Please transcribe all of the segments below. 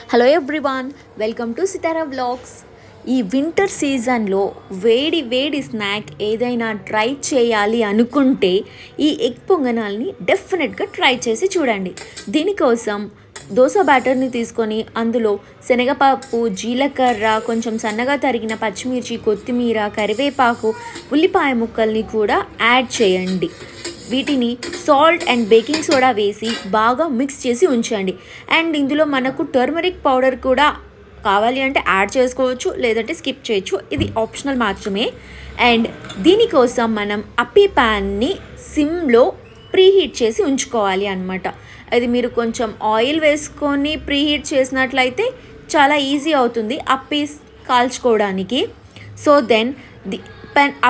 Hello everyone, welcome to Sitara vlogs. ఈ winter సీజన్లో వేడి వేడి స్నాక్ ఏదైనా ట్రై చేయాలి అనుకుంటే ఈ ఎగ్ పొంగనాల్ని డెఫినెట్గా ట్రై చేసి చూడండి. దీనికోసం దోశ బ్యాటర్ని తీసుకొని అందులో శనగపప్పు, జీలకర్ర, కొంచెం సన్నగా తరిగిన పచ్చిమిర్చి, కొత్తిమీర, కరివేపాకు, ఉల్లిపాయ ముక్కల్ని కూడా యాడ్ చేయండి. వీటిని సాల్ట్ అండ్ బేకింగ్ సోడా వేసి బాగా మిక్స్ చేసి ఉంచండి. అండ్ ఇందులో మనకు టర్మరిక్ పౌడర్ కూడా కావాలి అంటే యాడ్ చేసుకోవచ్చు, లేదంటే స్కిప్ చేయొచ్చు, ఇది ఆప్షనల్ మాత్రమే. అండ్ దీనికోసం మనం అప్పీ ప్యాన్ని సిమ్లో ప్రీహీట్ చేసి ఉంచుకోవాలి అన్నమాట. అది మీరు కొంచెం ఆయిల్ వేసుకొని ప్రీహీట్ చేసినట్లయితే చాలా ఈజీ అవుతుంది అప్పీ కాల్చుకోవడానికి. సో దెన్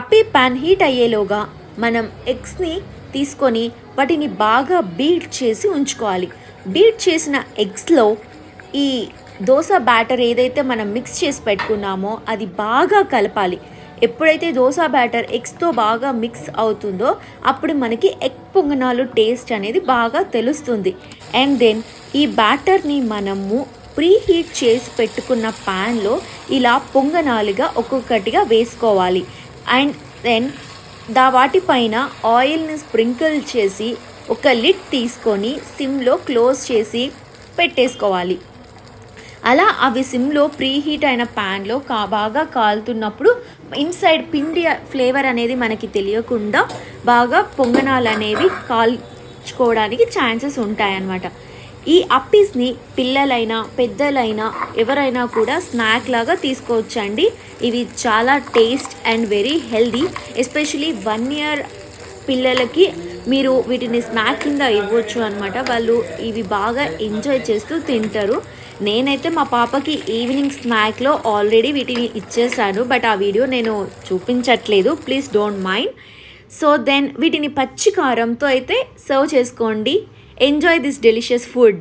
అప్పీ ప్యాన్ హీట్ అయ్యేలోగా మనం ఎగ్స్ని తీసుకొని వాటిని బాగా బీట్ చేసి ఉంచుకోవాలి. బీట్ చేసిన ఎగ్స్లో ఈ దోశ బ్యాటర్ ఏదైతే మనం మిక్స్ చేసి పెట్టుకున్నామో అది బాగా కలపాలి. ఎప్పుడైతే దోశ బ్యాటర్ ఎగ్స్తో బాగా మిక్స్ అవుతుందో అప్పుడు మనకి ఎగ్ పొంగనాలు టేస్ట్ అనేది బాగా తెలుస్తుంది. అండ్ దెన్ ఈ బ్యాటర్ని మనము ప్రీహీట్ చేసి పెట్టుకున్న ప్యాన్లో ఇలా పొంగనాలుగా ఒక్కొక్కటిగా వేసుకోవాలి. అండ్ దెన్ వాటిపైన ఆయిల్ని స్ప్రింకిల్ చేసి ఒక లిడ్ తీసుకొని సిమ్లో క్లోజ్ చేసి పెట్టేసుకోవాలి. అలా అవి సిమ్లో ప్రీహీట్ అయిన ప్యాన్లో బాగా కాలుతున్నప్పుడు ఇన్సైడ్ పిండి ఫ్లేవర్ అనేది మనకి తెలియకుండా బాగా పొంగనాలు అనేవి కాల్చుకోవడానికి ఛాన్సెస్ ఉంటాయన్నమాట. ఈ అప్పీస్ని పిల్లలైనా పెద్దలైనా ఎవరైనా కూడా స్నాక్ లాగా తీసుకోవచ్చండి. ఇవి చాలా taste and very healthy. Especially 1 year పిల్లలకి మీరు వీటిని స్నాక్ కింద ఇవ్వచ్చు అనమాట. వాళ్ళు ఇవి బాగా ఎంజాయ్ చేస్తూ తింటారు. నేనైతే మా పాపకి ఈవినింగ్ స్నాక్లో ఆల్రెడీ వీటిని ఇచ్చేసాను, బట్ ఆ వీడియో నేను చూపించట్లేదు, please don't mind. So then వీటిని పచ్చి కారంతో అయితే సర్వ్ చేసుకోండి. Enjoy this delicious food.